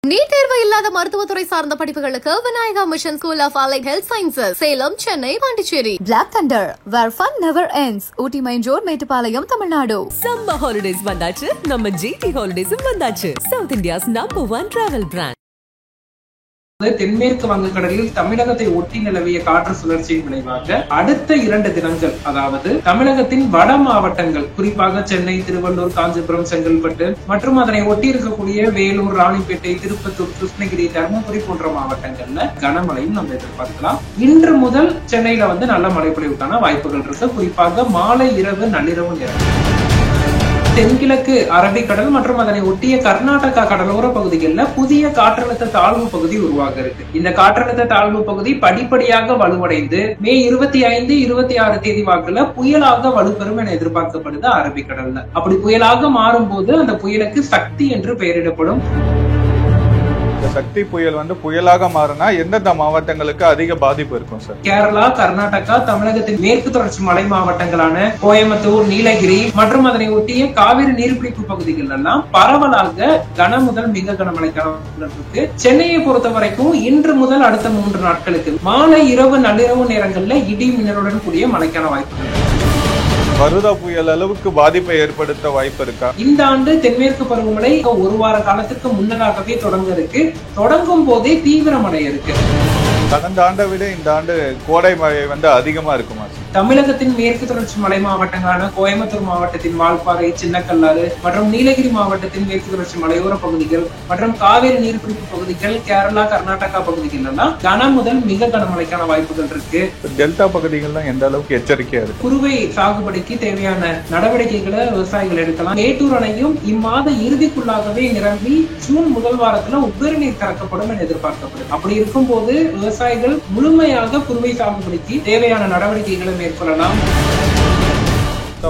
NEET தேர்வு இல்லாத மருத்துவத்துறை சார்ந்த படிப்புகளுக்கு Vinayaka Mission School of Allied Health Sciences, Salem, Chennai, Pondicherry. Black Thunder, where fun never ends. Ooty main road, Mettupalayam, Tamil Nadu. Summer holidays வந்தாச்சு, நம்ம ஜிடி ஹாலிடேஸும் வந்தாச்சு. South India's number 1 travel brand. தென்மேற்கு வங்கக்கடலில் தமிழகத்தை ஒட்டி நிலவிய காற்று சுழற்சியின் விளைவாக அடுத்த 2 தினங்கள், அதாவது தமிழகத்தின் வட மாவட்டங்கள், குறிப்பாக சென்னை, திருவள்ளூர், காஞ்சிபுரம், செங்கல்பட்டு மற்றும் அதனை ஒட்டி இருக்கக்கூடிய வேலூர், ராணிப்பேட்டை, திருப்பத்தூர், கிருஷ்ணகிரி, தருமபுரி போன்ற மாவட்டங்கள்ல கனமழையும் நம்ம எதிர்பார்க்கலாம். இன்று முதல் சென்னையில நல்ல மழை பொழிவுக்கான வாய்ப்புகள் இருக்கு. குறிப்பாக மாலை, இரவு, நள்ளிரவு நேரம் தென்கிழக்கு அரபிக்கடல் மற்றும் அதனை ஒட்டிய கர்நாடகா கடலோர பகுதிகளில் புதிய காற்றழுத்த தாழ்வு பகுதி உருவாக இருக்கு. இந்த காற்றழுத்த தாழ்வு பகுதி படிப்படியாக வலுவடைந்து மே 25, 26 தேதி வாக்குல புயலாக வலுப்பெறும் என எதிர்பார்க்கப்படுது அரபிக்கடல்ல. அப்படி புயலாக மாறும் போது அந்த புயலுக்கு சக்தி என்று பெயரிடப்படும். சக்தி புயல் புயலாக மாறினா எந்தெந்த மாவட்டங்களுக்கு அதிக பாதிப்பு இருக்கும் சார்? கேரளா, கர்நாடகா, தமிழகத்தின் மேற்கு தொடர்ச்சி மலை மாவட்டங்களான கோயம்புத்தூர், நீலகிரி மற்றும் அதனை ஒட்டிய காவிரி நீர்பிடிப்பு பகுதிகள் எல்லாம் பரவலாக கன முதல் மிக கனமழைக்கான இருக்கு. சென்னையை பொறுத்த வரைக்கும் இன்று முதல் அடுத்த 3 நாட்களுக்கு மாலை, இரவு, நள்ளிரவு நேரங்கள்ல இடி மின்னலுடன் கூடிய மழைக்கான வாய்ப்பு. வருதா புயல் அளவுக்கு பாதிப்பை ஏற்படுத்த வாய்ப்பு இருக்கா? இந்த ஆண்டு தென்மேற்கு பருவமழை 1 வார காலத்துக்கு முன்னதாகவே தொடங்கும் போதே தீவிரமடைய இருக்கு. கடந்த ஆண்டை விட இந்த ஆண்டு கோடை மழை அதிகமா இருக்குமா? தமிழகத்தின் மேற்கு தொடர்ச்சி மலை மாவட்டங்களான கோயம்புத்தூர் மாவட்டத்தின் வால்பாறை, சின்னக்கல்லாறு மற்றும் நீலகிரி மாவட்டத்தின் மேற்கு தொடர்ச்சி மலையோர பகுதிகள் மற்றும் காவிரி நீர்பிடிப்பு பகுதிகள், கேரளா, கர்நாடகா பகுதிகள் எல்லாம் கன முதல் மிக கனமழைக்கான வாய்ப்புகள் இருக்கு. டெல்டா பகுதிகள்லாம் எந்த அளவுக்கு எச்சரிக்கையா இருக்கு? குறுவை சாகுபடிக்கு தேவையான நடவடிக்கைகளை விவசாயிகள் எடுக்கலாம். மேட்டூர் அணையும் இம்மாத இறுதிக்குள்ளாகவே நிரம்பி ஜூன் முதல் வாரத்துல உபரி நீர் திறக்கப்படும் என எதிர்பார்க்கப்படுது. அப்படி இருக்கும் போது விவசாயிகள் முழுமையாக குறுவை சாகுபடிக்கு தேவையான நடவடிக்கைகளை மேற்கொள்ளலாம்.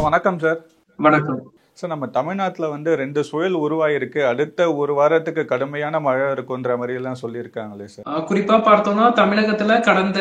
வணக்கம் சார். வணக்கம் சார். நம்ம தமிழ்நாட்டுல 2 சுழல் உருவாயிருக்கு. அடுத்த 1 வாரத்துக்கு கடுமையான மழை இருக்குன்ற மாதிரி எல்லாம் சொல்லியிருக்காங்களே சார். குறிப்பா பார்த்தோம்னா தமிழகத்துல கடந்த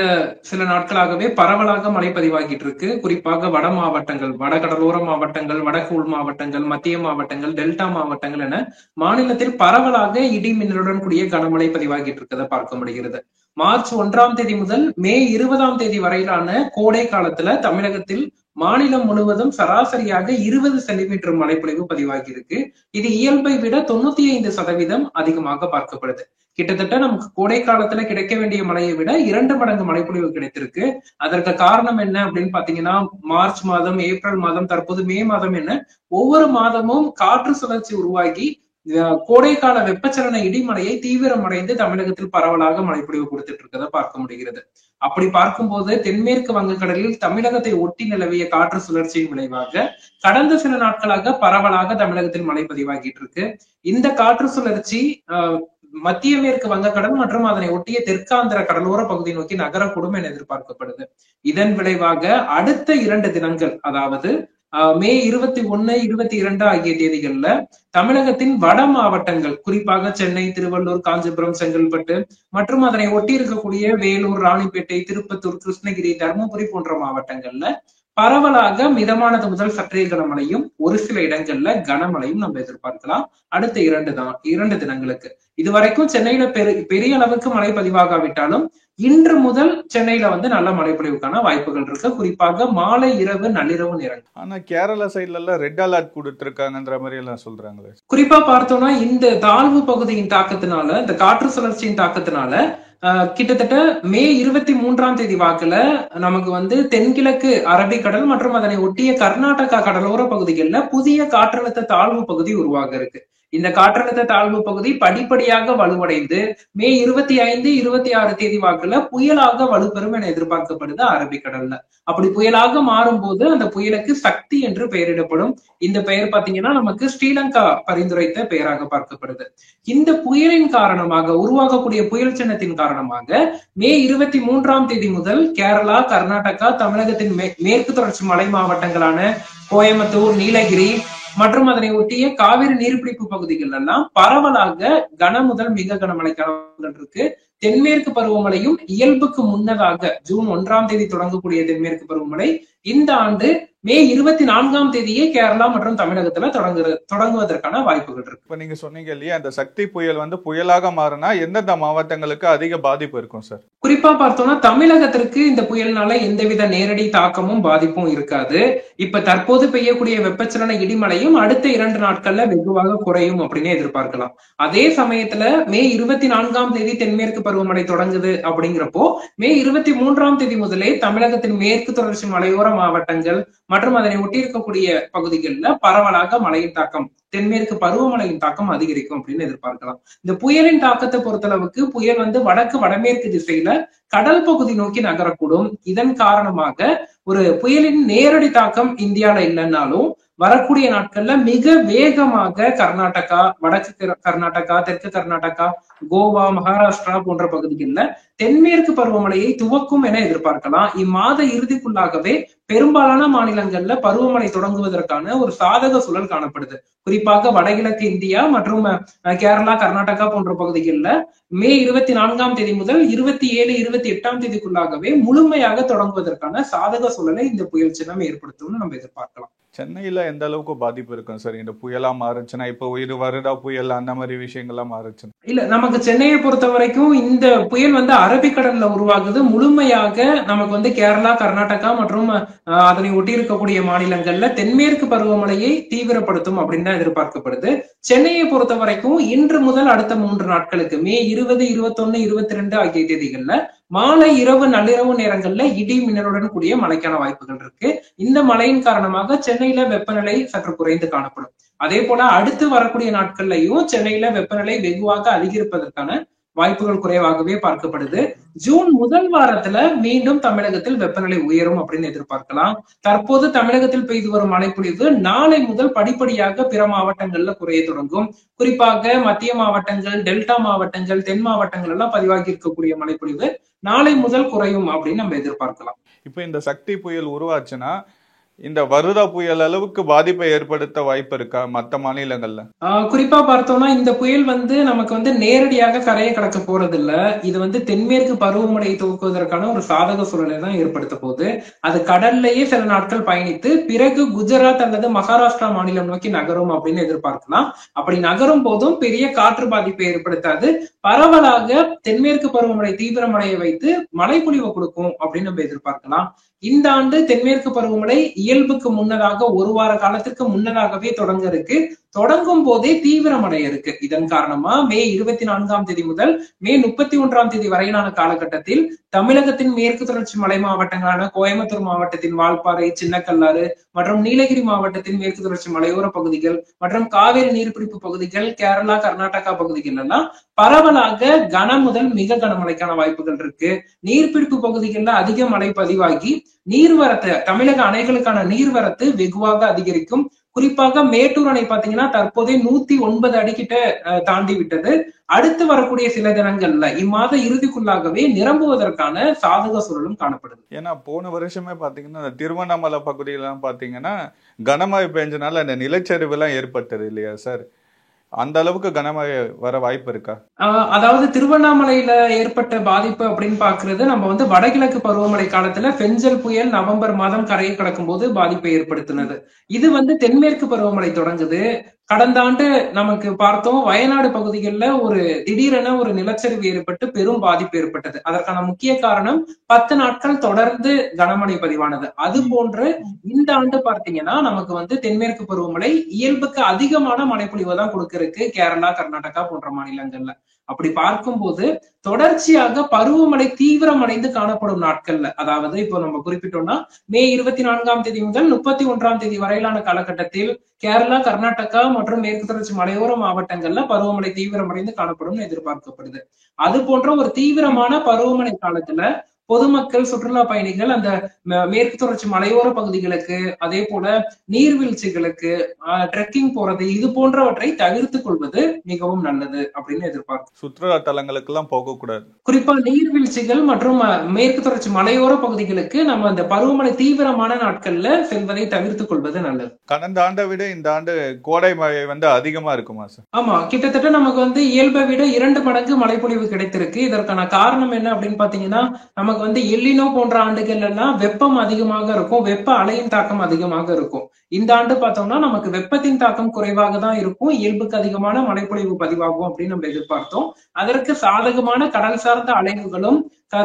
சில நாட்களாகவே பரவலாக மழை பதிவாகிட்டு இருக்கு. குறிப்பாக வட மாவட்டங்கள், வட கடலோர மாவட்டங்கள், வடக்கு உள் மாவட்டங்கள், மத்திய மாவட்டங்கள், டெல்டா மாவட்டங்கள் என மாநிலத்தில் பரவலாக இடி மின்னலுடன் கூடிய கனமழை பதிவாகிட்டு இருக்கிறத பார்க்க முடிகிறது. மார்ச் 1ஆம் தேதி முதல் மே 20ஆம் தேதி வரையிலான கோடை காலத்துல தமிழகத்தில் மாநிலம் முழுவதும் சராசரியாக 20 சென்டிமீட்டர் மழைப்பொழிவு பதிவாகி இருக்கு. இது இயல்பை விட 95% அதிகமாக பார்க்கப்படுது. கிட்டத்தட்ட நமக்கு கோடை காலத்துல கிடைக்க வேண்டிய மழையை விட 2 மடங்கு மழைப்பொழிவு கிடைத்திருக்கு. அதற்கு காரணம் என்ன அப்படின்னு பாத்தீங்கன்னா, மார்ச் மாதம், ஏப்ரல் மாதம், தற்போது மே மாதம் என ஒவ்வொரு மாதமும் காற்று சுழற்சி உருவாகி கோடைக்கால வெப்பச்சலன இடிமலையை தீவிரமடைந்து தமிழகத்தில் பரவலாக மழைப்பொழிவு கொடுத்துட்டு இருக்கிறத பார்க்க முடிகிறது. அப்படி பார்க்கும்போது தென்மேற்கு வங்கக்கடலில் தமிழகத்தை ஒட்டி நிலவிய காற்று சுழற்சியின் விளைவாக கடந்த சில நாட்களாக பரவலாக தமிழகத்தில் மழை பதிவாகிட்டு இருக்கு. இந்த காற்று சுழற்சி மத்திய மேற்கு வங்கக்கடல் மற்றும் அதனை ஒட்டிய தெற்காந்திர கடலோர பகுதி நோக்கி நகரக்கூடும் என எதிர்பார்க்கப்படுது. இதன் விளைவாக அடுத்த 2 தினங்கள், அதாவது மே 21, 22 ஆகிய தேதிகள்ல தமிழகத்தின் வட மாவட்டங்கள், குறிப்பாக சென்னை, திருவள்ளூர், காஞ்சிபுரம், செங்கல்பட்டு மற்றும் அதனை ஒட்டி இருக்கக்கூடிய வேலூர், ராணிப்பேட்டை, திருப்பத்தூர், கிருஷ்ணகிரி, தருமபுரி போன்ற மாவட்டங்கள்ல பரவலாக மிதமானது முதல் சற்றே கனமழையும், ஒரு சில இடங்கள்ல கனமழையும் நம்ம எதிர்பார்க்கலாம் அடுத்த 2 தினங்களுக்கு. இதுவரைக்கும் சென்னையில பெரிய அளவுக்கு மழை பதிவாகாவிட்டாலும் இன்று முதல் சென்னையில நல்ல மழைப்பொழிவுக்கான வாய்ப்புகள் இருக்கு. குறிப்பாக மாலை, இரவு, நள்ளிரவு நேரம். ஆனா கேரளா சைட்ல எல்லாம் ரெட் அலர்ட் கொடுத்திருக்காங்கன்ற மாதிரி எல்லாம் சொல்றாங்களே. குறிப்பா பார்த்தோம்னா இந்த தாழ்வு பகுதியின் தாக்கத்தினால, இந்த காற்று சுழற்சியின் தாக்கத்தினால கிட்டத்தட்ட மே 23ஆம் தேதி வாக்குல நமக்கு தென்கிழக்கு அரபிக்கடல் மற்றும் அதனை ஒட்டிய கர்நாடகா கடலோர பகுதிகளில் புதிய காற்றழுத்த தாழ்வு பகுதி உருவாக இருக்கு. இந்த காற்றழுத்த தாழ்வு பகுதி படிப்படியாக வலுவடைந்து மே 25, 26 தேதி வாக்குல புயலாக வலுப்பெறும் என எதிர்பார்க்கப்படுது அரபிக்கடல்ல. அப்படி புயலாக மாறும் போது அந்த புயலுக்கு சக்தி என்று பெயரிடப்படும். இந்த பெயர் பாத்தீங்கன்னா நமக்கு ஸ்ரீலங்கா பரிந்துரைத்த பெயராக பார்க்கப்படுது. இந்த புயலின் காரணமாக உருவாகக்கூடிய புயல் சின்னத்தின் காரணமாக மே 23ஆம் தேதி முதல் கேரளா, கர்நாடகா, தமிழகத்தின் மேற்கு தொடர்ச்சி மலை மாவட்டங்களான கோயம்புத்தூர், நீலகிரி மற்றும் அதனை ஒட்டிய காவிரி நீர்பிடிப்பு பகுதிகள் எல்லாம் பரவலாக கன முதல் மிக கனமழைக்கான இருக்கு. தென்மேற்கு பருவமழையும் இயல்புக்கு முன்னதாக ஜூன் 1ஆம் தேதி தொடங்கக்கூடிய தென்மேற்கு பருவமழை இந்த ஆண்டு மே 24ஆம் தேதியே கேரளா மற்றும் தமிழகத்துல தொடங்குவதற்கான வாய்ப்புகள் இருக்கு. இப்ப நீங்க சொன்னீங்க இல்லையா, அந்த சக்தி புயல் புயலாக மாறினா எந்தெந்த மாவட்டங்களுக்கு அதிக பாதிப்பு இருக்கும் சார்? குறிப்பா பார்த்தோம்னா தமிழகத்திற்கு இந்த புயல்னால எந்தவித நேரடி தாக்கமும் பாதிப்பும் இருக்காது. இப்ப தற்போது பெய்யக்கூடிய வெப்பச்சலன இடிமலையும் அடுத்த 2 நாட்கள்ல வெகுவாக குறையும் அப்படின்னு எதிர்பார்க்கலாம். அதே சமயத்துல மே 24ஆம் தேதி தென்மேற்கு பருவமழை தொடங்குது அப்படிங்கிறப்போ மே 23ஆம் தேதி முதலே தமிழகத்தின் மேற்கு தொடர்ச்சி மலையோர மாவட்டங்கள் மற்றும் அதனை ஒட்டி இருக்கக்கூடிய பகுதிகளில் பரவலாக மழையின் தாக்கம், தென்மேற்கு பருவமழையின் தாக்கம் அதிகரிக்கும் அப்படின்னு எதிர்பார்க்கலாம். இந்த புயலின் தாக்கத்தை பொறுத்தளவுக்கு புயல் வடக்கு வடமேற்கு திசையில கடல் பகுதி நோக்கி நகரக்கூடும். இதன் காரணமாக ஒரு புயலின் நேரடி தாக்கம் இந்தியாவில இல்லைன்னாலும் வரக்கூடிய நாட்கள்ல மிக வேகமாக கர்நாடகா, வடக்கு கர்நாடகா, தெற்கு கர்நாடகா, கோவா, மகாராஷ்டிரா போன்ற பகுதிகளில் தென்மேற்கு பருவமழையை துவக்கும் என எதிர்பார்க்கலாம். இம்மாத இறுதிக்குள்ளாகவே பெரும்பாலான மாநிலங்கள்ல பருவமழை தொடங்குவதற்கான ஒரு சாதக சூழல் காணப்படுது. குறிப்பாக வடகிழக்கு இந்தியா மற்றும் கேரளா, கர்நாடகா போன்ற பகுதிகளில் மே 24ஆம் தேதி முதல் 27, 28ஆம் தேதிக்குள்ளாகவே முழுமையாக தொடங்குவதற்கான சாதக சூழலை இந்த புயல் சின்னம் ஏற்படுத்தும்னு நம்ம எதிர்பார்க்கலாம். சென்னையில எந்த அளவுக்கு பாதிப்பு இருக்கும் சார் இந்த புயலா மாறுச்சுன்னா? இப்போ இது வருடா புயல் அந்த மாதிரி விஷயங்கள்லாம் மாறுச்சுன்னா? இல்ல, நமக்கு சென்னையை பொறுத்த வரைக்கும் இந்த புயல் அரபிக்கடல்ல உருவாகுது. முழுமையாக நமக்கு கேரளா, கர்நாடகா மற்றும் அதனை ஒட்டி இருக்கக்கூடிய மாநிலங்கள்ல தென்மேற்கு பருவமழையை தீவிரப்படுத்தும் அப்படின்னு தான் எதிர்பார்க்கப்படுது. சென்னையை பொறுத்த வரைக்கும் இன்று முதல் அடுத்த 3 நாட்களுக்கு மே 20, 21, 22 ஆகிய தேதிகள்ல மாலை, இரவு, நள்ளிரவு நேரங்கள்ல இடி மின்னலுடன் கூடிய மழைக்கான வாய்ப்புகள் இருக்கு. இந்த மழையின் காரணமாக சென்னையில வெப்பநிலை சற்று குறைந்து காணப்படும். அதே போல அடுத்து வரக்கூடிய நாட்கள்லயும் சென்னையில வெப்பநிலை வெகுவாக அதிகரிப்பதற்கான வாய்ப்புகள் குறைவாகவே பார்க்கப்படுது. ஜூன் முதல் வாரத்துல மீண்டும் தமிழகத்தில் வெப்பநிலை உயரும் அப்படின்னு எதிர்பார்க்கலாம். தற்போது தமிழகத்தில் பெய்து வரும் மழைப்பொழிவு நாளை முதல் படிப்படியாக பிற மாவட்டங்கள்ல குறைய தொடங்கும். குறிப்பாக மத்திய மாவட்டங்கள், டெல்டா மாவட்டங்கள், தென் மாவட்டங்கள் எல்லாம் பதிவாகி இருக்கக்கூடிய மழைப்பொழிவு நாளை முதல் குறையும் அப்படின்னு நம்ம எதிர்பார்க்கலாம். இப்ப இந்த சக்தி புயல் உருவாச்சுன்னா இந்த வருடா புயல் அளவுக்கு பாதிப்பை ஏற்படுத்த வாய்ப்பு இருக்கா மற்ற மாநிலங்கள்ல? குறிப்பா பார்த்தோம்னா இந்த புயல் நமக்கு நேரடியாக கரையை கடக்க போறது இல்ல. இது தென்மேற்கு பருவமழையை துவக்குவதற்கான ஒரு சாதக சூழலை தான் ஏற்படுத்த போகுது. அது கடல்லையே சில நாட்கள் பயணித்து பிறகு குஜராத் அல்லது மகாராஷ்டிரா மாநிலம் நோக்கி நகரும் அப்படின்னு எதிர்பார்க்கலாம். அப்படி நகரும் போதும் பெரிய காற்று பாதிப்பை ஏற்படுத்தாது. பரவலாக தென்மேற்கு பருவமழை தீவிரமடைய வைத்து மழைப்பொழிவை கொடுக்கும் அப்படின்னு நம்ம எதிர்பார்க்கலாம். இந்த ஆண்டு தென்மேற்கு பருவமழை இயல்புக்கு முன்னதாக 1 வார காலத்திற்கு முன்னதாகவே தொடங்க இருக்கு. தொடங்கும் போதே தீவிரமடைய இருக்கு. இதன் காரணமா மே 24ஆம் தேதி முதல் மே 31ஆம் தேதி வரையிலான காலகட்டத்தில் தமிழகத்தின் மேற்கு தொடர்ச்சி மலை மாவட்டங்களான கோயம்புத்தூர் மாவட்டத்தின் வால்பாறை, சின்னக்கல்லாறு மற்றும் நீலகிரி மாவட்டத்தின் மேற்கு தொடர்ச்சி மலையோர பகுதிகள் மற்றும் காவேரி நீர்பிடிப்பு பகுதிகள், கேரளா, கர்நாடகா பகுதிகள் எல்லாம் பரவலாக கன முதல் மிக கனமழைக்கான வாய்ப்புகள் இருக்கு. நீர்பிடிப்பு பகுதிகளில் அதிக மழை பதிவாகி நீர்வரத்து, தமிழக அணைகளுக்கான நீர்வரத்து வெகுவாக அதிகரிக்கும். குறிப்பாக மேட்டூர் அணை பாத்தீங்கன்னா தற்போதே 109 அடி கிட்ட தாண்டி விட்டது. அடுத்து வரக்கூடிய சில தினங்கள்ல இம்மாத இறுதிக்குள்ளாகவே நிரம்புவதற்கான சாதக சூழலும் காணப்படுது. ஏன்னா போன வருஷமே பாத்தீங்கன்னா இந்த திருவண்ணாமலை பகுதியெல்லாம் பாத்தீங்கன்னா கனமழை பெஞ்சனால அந்த நிலச்சரிவு எல்லாம் ஏற்பட்டது இல்லையா சார்? அந்த அளவுக்கு கனமழை வர வாய்ப்பு இருக்கா? அதாவது திருவண்ணாமலையில ஏற்பட்ட பாதிப்பு அப்படின்னு பாக்குறது நம்ம வடகிழக்கு பருவமழை காலத்துல பெஞ்சல் புயல் நவம்பர் மாதம் கரையை கடக்கும் போது பாதிப்பை ஏற்படுத்தினது. இது தென்மேற்கு பருவமழை தொடங்குது. கடந்த ஆண்டு நமக்கு பார்த்தோம், வயநாடு பகுதிகளில் ஒரு திடீரென ஒரு நிலச்சரிவு ஏற்பட்டு பெரும் பாதிப்பு ஏற்பட்டது. அதற்கான முக்கிய காரணம் 10 நாட்கள் தொடர்ந்து கனமழை பதிவானது. அது போன்று இந்த ஆண்டு பார்த்தீங்கன்னா நமக்கு தென்மேற்கு பருவமழை இயல்புக்கு அதிகமான மழைப்பொழிவை தான் கொடுக்க இருக்கு கேரளா, கர்நாடகா போன்ற மாநிலங்கள்ல. அப்படி பார்க்கும்போது தொடர்ச்சியாக பருவமழை தீவிரமடைந்து காணப்படும் நாட்கள்ல, அதாவது இப்போ நம்ம குறிப்பிட்டோம்னா மே 24ஆம் தேதி முதல் 31ஆம் தேதி வரையிலான காலகட்டத்தில் கேரளா, கர்நாடகா மற்றும் மேற்கு தொடர்ச்சி மலையோர மாவட்டங்கள்ல பருவமழை தீவிரமடைந்து காணப்படும் எதிர்பார்க்கப்படுது. அது போன்ற ஒரு தீவிரமான பருவமழை காலத்துல பொதுமக்கள் சுற்றுலா பயணிகள் அந்த மேற்கு தொடர்ச்சி மலையோர பகுதிகளுக்கு, அதே போல நீர்வீழ்ச்சிகளுக்கு ட்ரெக்கிங் போறது இது போன்றவற்றை தவிர்த்துக் கொள்வது மிகவும் நல்லது அப்படின்னு எதிர்பார்க்கிறோம். சுற்றுலா தலங்களுக்கு எல்லாம் போகக்கூடாது. குறிப்பா நீர்வீழ்ச்சிகள் மற்றும் மேற்கு தொடர்ச்சி மலையோர பகுதிகளுக்கு நம்ம அந்த பருவமழை தீவிரமான நாட்கள்ல செல்வதை தவிர்த்துக் கொள்வது நல்லது. கடந்த ஆண்டை விட இந்த ஆண்டு கோடை மழை அதிகமா இருக்குமா சார்? ஆமா, கிட்டத்தட்ட நமக்கு இயல்பை விட 2 மடங்கு மழைப்பொழிவு கிடைத்திருக்கு. இதற்கான காரணம் என்ன அப்படின்னு பாத்தீங்கன்னா, நமக்கு எல்லினோ போன்ற ஆண்டுகள் எல்லாம் வெப்பம் அதிகமாக இருக்கும், வெப்ப அலையின் தாக்கம் அதிகமாக இருக்கும். இந்த ஆண்டு பார்த்தோம்னா நமக்கு வெப்பத்தின் தாக்கம் குறைவாக தான் இருக்கும், இயல்புக்கு அதிகமான மழைப்பொழிவு பதிவாகும் அப்படின்னு நம்ம எதிர்பார்த்தோம். அதற்கு சாதகமான கடல் சார்ந்த அலைவுகளும்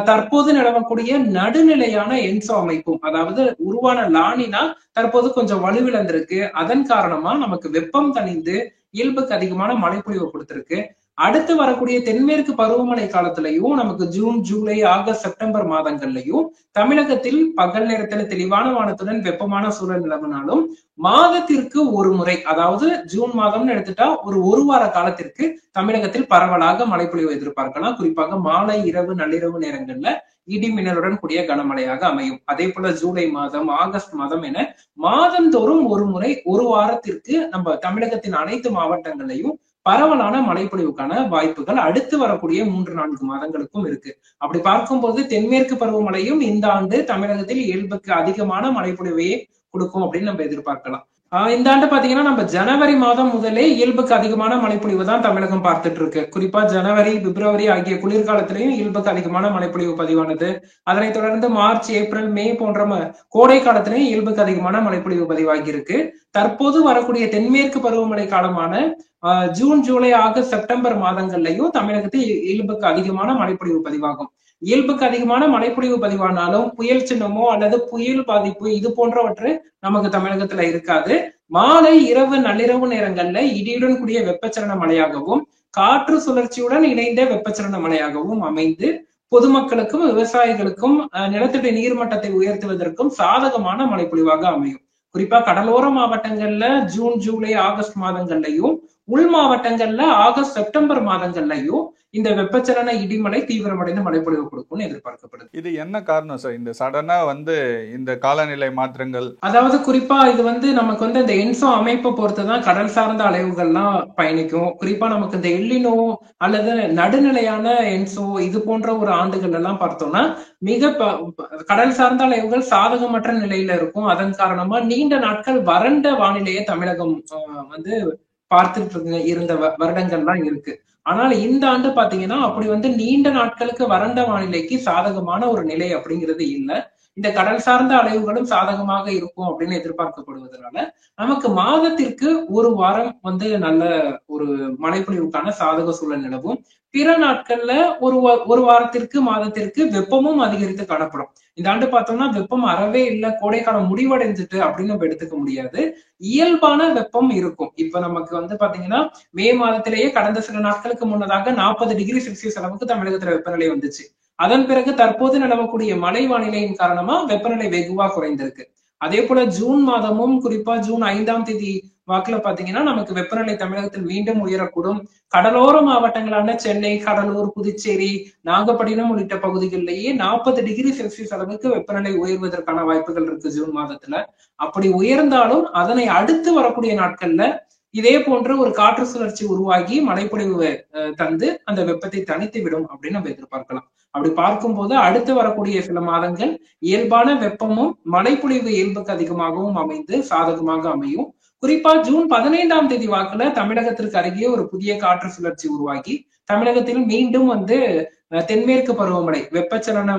தற்போது நிலவக்கூடிய நடுநிலையான என்சோ அமைப்பும், அதாவது உருவான லானினா தற்போது கொஞ்சம் வலுவிழந்திருக்கு. அதன் காரணமா நமக்கு வெப்பம் தணிந்து இயல்புக்கு அதிகமான மழைப்பொழிவு கொடுத்திருக்கு. அடுத்து வரக்கூடிய தென்மேற்கு பருவமழை காலத்திலையும் நமக்கு ஜூன், ஜூலை, ஆகஸ்ட், செப்டம்பர் மாதங்கள்லயும் தமிழகத்தில் பகல் நேரத்துல தெளிவான வானத்துடன் வெப்பமான சூழல் நிலவினாலும் மாதத்திற்கு ஒரு முறை, அதாவது ஜூன் மாதம்னு எடுத்துட்டா ஒரு வார காலத்திற்கு தமிழகத்தில் பரவலாக மழைப்பொழிவு எதிர்பார்க்கலாம். குறிப்பாக மாலை, இரவு, நள்ளிரவு நேரங்கள்ல இடி மின்னலுடன் கூடிய கனமழையாக அமையும். அதே போல ஜூலை மாதம், ஆகஸ்ட் மாதம் என மாதந்தோறும் ஒரு முறை ஒரு வாரத்திற்கு நம்ம தமிழகத்தின் அனைத்து மாவட்டங்களையும் பரவலான மழைப்பொழிவுக்கான வாய்ப்புகள் அடுத்து வரக்கூடிய 3-4 மாதங்களுக்கும் இருக்கு. அப்படி பார்க்கும்போது தென்மேற்கு பருவமழையும் இந்த ஆண்டு தமிழகத்தில் இயல்புக்கு அதிகமான மழைப்பொழிவையே கொடுக்கும் அப்படின்னு நம்ம எதிர்பார்க்கலாம். இந்த ஆண்டு பாத்தீங்கன்னா நம்ம ஜனவரி மாதம் முதலே இயல்புக்கு அதிகமான மழைப்பொழிவு தான் தமிழகம் பார்த்துட்டு இருக்கு. குறிப்பா ஜனவரி, பிப்ரவரி ஆகிய குளிர்காலத்திலையும் இயல்புக்கு அதிகமான மழைப்பொழிவு பதிவானது. அதனைத் தொடர்ந்து மார்ச், ஏப்ரல், மே போன்ற கோடை காலத்திலையும் இயல்புக்கு அதிகமான மழைப்பொழிவு பதிவாகி இருக்கு. தற்போது வரக்கூடிய தென்மேற்கு பருவமழை காலமான ஜூன், ஜூலை, ஆகஸ்ட், செப்டம்பர் மாதங்கள்லயும் தமிழகத்தில் இயல்புக்கு அதிகமான மழைப்பொழிவு பதிவாகும். இயல்புக்கு அதிகமான மழைப்பொழிவு பதிவானாலும் புயல் சின்னமோ அல்லது புயல் பாதிப்பு இது போன்றவற்று நமக்கு தமிழகத்துல இருக்காது. மாலை, இரவு, நள்ளிரவு நேரங்கள்ல இடியுடன் கூடிய வெப்பச்சலன மழையாகவும் காற்று சுழற்சியுடன் இணைந்த வெப்பச்சலன மழையாகவும் அமைந்து பொதுமக்களுக்கும் விவசாயிகளுக்கும் நிலத்தடி நீர்மட்டத்தை உயர்த்துவதற்கும் சாதகமான மழைப்பொழிவாக அமையும். குறிப்பா கடலோர மாவட்டங்கள்ல ஜூன், ஜூலை, ஆகஸ்ட் மாதங்கள்லயும், உள் மாவட்டங்கள்ல ஆகஸ்ட், செப்டம்பர் மாதங்கள்லயும் இந்த வெப்பச்சலன இடிமலை தீவிரமடைந்து மழைப்பொழிவு கொடுக்கும்னு எதிர்பார்க்கப்படுது. இது என்ன காரணம் சார், இந்த சடனா இந்த காலநிலை மாற்றங்கள்? அதாவது குறிப்பா இது நமக்கு இந்த என்சோ அமைப்பை பொறுத்துதான் கடல் சார்ந்த அலைவுகள்லாம் பயணிக்கும். குறிப்பா நமக்கு இந்த எல்லினோ அல்லது நடுநிலையான என்சோ இது போன்ற ஒரு ஆண்டுகள் எல்லாம் பார்த்தோம்னா மிக கடல் சார்ந்த அலைவுகள் சாதகமற்ற நிலையில இருக்கும். அதன் காரணமா நீண்ட நாட்கள் வறண்ட வானிலையை தமிழகம் பார்த்துட்டு இருந்த வருடங்கள்லாம் இருக்கு. ஆனால் இந்த ஆண்டு பாத்தீங்கன்னா அப்படி நீண்ட நாட்களுக்கு வறண்ட வானிலைக்கு சாதகமான ஒரு நிலை அப்படிங்கிறது இல்லை. இந்த கடல் சார்ந்த அலைவுகளும் சாதகமாக இருக்கும் அப்படின்னு எதிர்பார்க்கப்படுவதனால நமக்கு மாதத்திற்கு ஒரு வாரம் நல்ல ஒரு மழைப்பொழிவுக்கான சாதக சூழல் நிலவும். பிற நாட்கள்ல ஒரு வாரத்திற்கு, மாதத்திற்கு வெப்பமும் அதிகரித்து காணப்படும். இந்த ஆண்டு பார்த்தோம்னா வெப்பம் அறவே இல்லை, கோடைக்காலம் முடிவடைஞ்சிட்டு அப்படின்னு நம்ம எடுத்துக்க முடியாது. இயல்பான வெப்பம் இருக்கும். இப்ப நமக்கு பாத்தீங்கன்னா மே மாதத்திலேயே கடந்த சில நாட்களுக்கு முன்னதாக 40 டிகிரி செல்சியஸ் அளவுக்கு தமிழகத்துல வெப்பநிலை வந்துச்சு. அதன் பிறகு தற்போது நிலவக்கூடிய மழை வானிலையின் காரணமா வெப்பநிலை வெகுவா குறைந்திருக்கு. அதே போல ஜூன் மாதமும் குறிப்பா ஜூன் 5ஆம் தேதி வாக்குல பாத்தீங்கன்னா நமக்கு வெப்பநிலை தமிழகத்தில் மீண்டும் உயரக்கூடும். கடலோர மாவட்டங்களான சென்னை, கடலூர், புதுச்சேரி, நாகப்பட்டினம் உள்ளிட்ட பகுதிகளிலேயே 40 டிகிரி செல்சியஸ் அளவுக்கு வெப்பநிலை உயர்வதற்கான வாய்ப்புகள் இருக்கு ஜூன் மாதத்துல. அப்படி உயர்ந்தாலும் அதனை அடுத்து வரக்கூடிய நாட்கள்ல இதே போன்ற ஒரு காற்று சுழற்சி உருவாகி மழைப்பொழிவு தந்து அந்த வெப்பத்தை தணித்து விடும் அப்படின்னு நம்ம எதிர்பார்க்கலாம். அப்படி பார்க்கும்போது அடுத்து வரக்கூடிய சில மாதங்கள் இயல்பான வெப்பமும் மழைப்பொழிவு இயல்புக்கு அதிகமாகவும் அமைந்து சாதகமாக அமையும். குறிப்பா ஜூன் 15ஆம் தேதி வாக்குல தமிழகத்திற்கு அருகே ஒரு புதிய காற்று சுழற்சி உருவாகி தமிழகத்தில் மீண்டும் தென்மேற்கு பருவமழை வெப்பச்சலன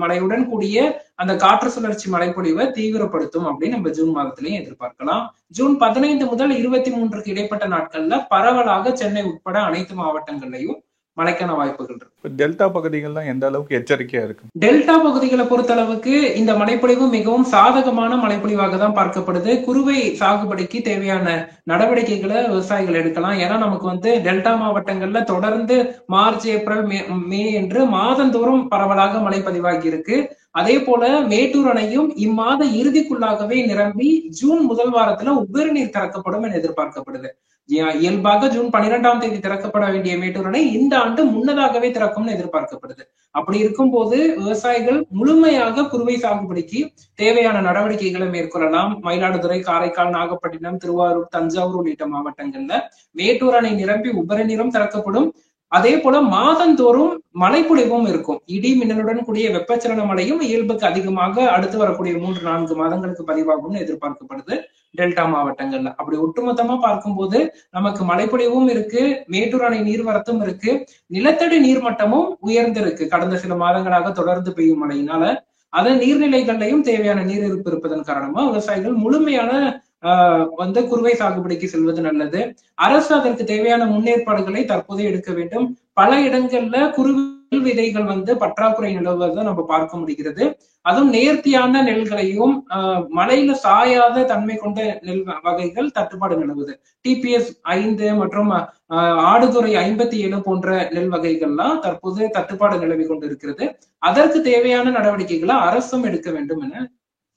மழையுடன் கூடிய அந்த காற்று சுழற்சி மழைப்பொழிவை தீவிரப்படுத்தும் அப்படின்னு நம்ம ஜூன் மாதத்திலையும் எதிர்பார்க்கலாம். ஜூன் 15 முதல் 23க்கு இடைப்பட்ட நாட்கள்ல பரவலாக சென்னை உட்பட அனைத்து மாவட்டங்கள்லயும் மழைக்கான வாய்ப்புகள் இருக்கு. டெல்டா பகுதிகள்லாம் எந்த அளவுக்கு எச்சரிக்கையா இருக்கு? டெல்டா பகுதிகளை பொறுத்த அளவுக்கு இந்த மழைப்பொழிவு மிகவும் சாதகமான மழைப்பொழிவாக தான் பார்க்கப்படுது. குறுவை சாகுபடிக்கு தேவையான நடவடிக்கைகளை விவசாயிகள் எடுக்கலாம். ஏன்னா நமக்கு டெல்டா மாவட்டங்கள்ல தொடர்ந்து மார்ச், ஏப்ரல், மே என்று மாதந்தோறும் பரவலாக மழை பதிவாகி இருக்கு. அதே போல மேட்டூர் அணையும் இம்மாத இறுதிக்குள்ளாகவே நிரம்பி ஜூன் முதல் வாரத்துல உபரி நீர் திறக்கப்படும் என எதிர்பார்க்கப்படுது. இயல்பாக ஜூன் 12ஆம் தேதி திறக்கப்பட வேண்டிய மேட்டூர் அணை இந்த ஆண்டு முன்னதாகவே திறக்கும்னு எதிர்பார்க்கப்படுது. அப்படி இருக்கும்போது விவசாயிகள் முழுமையாக குறுவை சாகுபடிக்கு தேவையான நடவடிக்கைகளை மேற்கொள்ளலாம். மயிலாடுதுறை, காரைக்கால், நாகப்பட்டினம், திருவாரூர், தஞ்சாவூர் உள்ளிட்ட மாவட்டங்கள்ல மேட்டூர் அணை நிரம்பி உபரி நீரும் திறக்கப்படும். அதே போல மாதந்தோறும் மழைப்பொழிவும் இருக்கும். இடி மின்னலுடன் கூடிய வெப்பச்சலன மழையும் இயல்புக்கு அதிகமாக அடுத்து வரக்கூடிய 3-4 மாதங்களுக்கு பதிவாகும்னு எதிர்பார்க்கப்படுது டெல்டா மாவட்டங்கள்ல. அப்படி ஒட்டுமொத்தமா பார்க்கும்போது நமக்கு மழைப்பொழிவும் இருக்கு, மேட்டூர் அணை நீர்வரத்தும் இருக்கு, நிலத்தடி நீர்மட்டமும் உயர்ந்திருக்கு. கடந்த சில மாதங்களாக தொடர்ந்து பெய்யும் மழையினால அதன் நீர்நிலைகள்லையும் தேவையான நீர் இருப்பு இருப்பதன் காரணமா விவசாயிகள் முழுமையான குறுவை சாகுபடிக்கு செல்வது நல்லது. அரசு அதற்கு தேவையான முன்னேற்பாடுகளை தற்போதே எடுக்க வேண்டும். பல இடங்கள்ல குறுவை விதைகள் பற்றாக்குறை நிலவுவதை நம்ம பார்க்க முடிகிறது. அதுவும் நேர்த்தியான நெல்களையும் மழையில சாயாத தன்மை கொண்ட நெல் வகைகள் தட்டுப்பாடு நிலவுது. TPS 5 மற்றும் ஆடுதுறை 57 போன்ற நெல் வகைகள்லாம் தற்போது தட்டுப்பாடு நிலவி கொண்டு இருக்கிறது. அதற்கு தேவையான நடவடிக்கைகளை அரசும் எடுக்க வேண்டும் என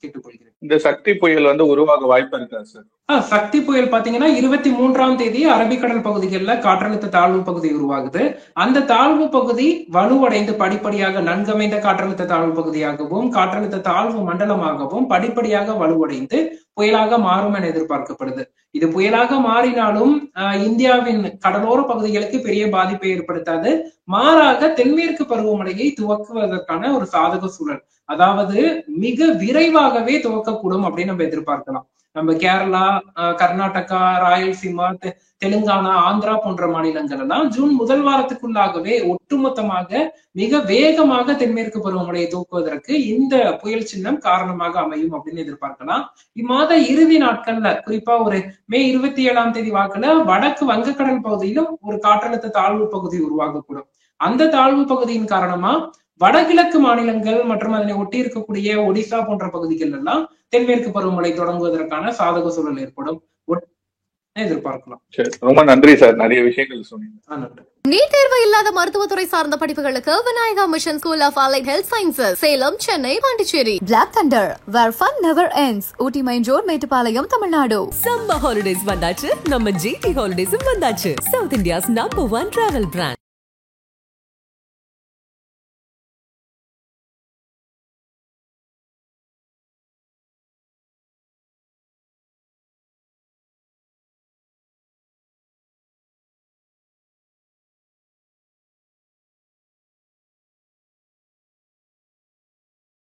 கேட்டுக்கொள்கிறேன். இந்த சக்தி புயல் உருவாக வாய்ப்பு இருக்கா சார்? சக்தி புயல் பாத்தீங்கன்னா 23ஆம் தேதி அரபிக்கடல் பகுதிகளில் காற்றழுத்த தாழ்வு பகுதி உருவாகுது. அந்த தாழ்வு பகுதி வலுவடைந்து படிப்படியாக நன்கமைந்த காற்றழுத்த தாழ்வு பகுதியாகவும் காற்றழுத்த தாழ்வு மண்டலமாகவும் படிப்படியாக வலுவடைந்து புயலாக மாறும் என எதிர்பார்க்கப்படுது. இது புயலாக மாறினாலும் இந்தியாவின் கடலோர பகுதிகளுக்கு பெரிய பாதிப்பை ஏற்படுத்தாது. மாறாக தென்மேற்கு பருவமழையை துவக்குவதற்கான ஒரு சாதக சூழல், அதாவது மிக விரைவாகவே துவக்கக்கூடும் அப்படின்னு நம்ம எதிர்பார்க்கலாம். நம்ம கேரளா, கர்நாடகா, ராயல்சீமா, தெலுங்கானா, ஆந்திரா போன்ற மாநிலங்கள் எல்லாம் ஜூன் முதல் வாரத்துக்குள்ளாகவே ஒட்டுமொத்தமாக மிக வேகமாக தென்மேற்கு பருவமழையை தூக்குவதற்கு இந்த புயல் சின்னம் காரணமாக அமையும் அப்படின்னு எதிர்பார்க்கலாம். இம்மாத இறுதி நாட்கள்ல குறிப்பா ஒரு மே 27ஆம் தேதி வாக்குல வடக்கு வங்கக்கடல் பகுதியிலும் ஒரு காற்றழுத்த தாழ்வு பகுதி உருவாகக்கூடும். அந்த தாழ்வு பகுதியின் காரணமா வடகிழக்கு மாநிலங்கள் மற்றும் அதனை ஒட்டி இருக்கக்கூடிய ஒடிசா போன்ற பகுதிகள் எல்லாம் தென்மேற்கு பருவமழை தொடங்குவதற்கான சாதக சூழல் ஏற்படும் எதிர்பார்க்கலாம். ரொம்ப நன்றி சார், நிறைய விஷயங்கள் சொன்னீங்க. நீட் தேர்வு இல்லாத மருத்துவத்துறை சார்ந்த படிப்புகளுக்கு Vinayaka Mission School of Allied Health Sciences, Salem, Chennai, Pondicherry. Black Thunder, where fun never ends. Ooty main road, Mettupalayam, Tamil Nadu. Summer holidays வந்தாச்சு, நம்ம GT ஹாலிடேஸும் வந்தாச்சு. South India's number 1 travel brand.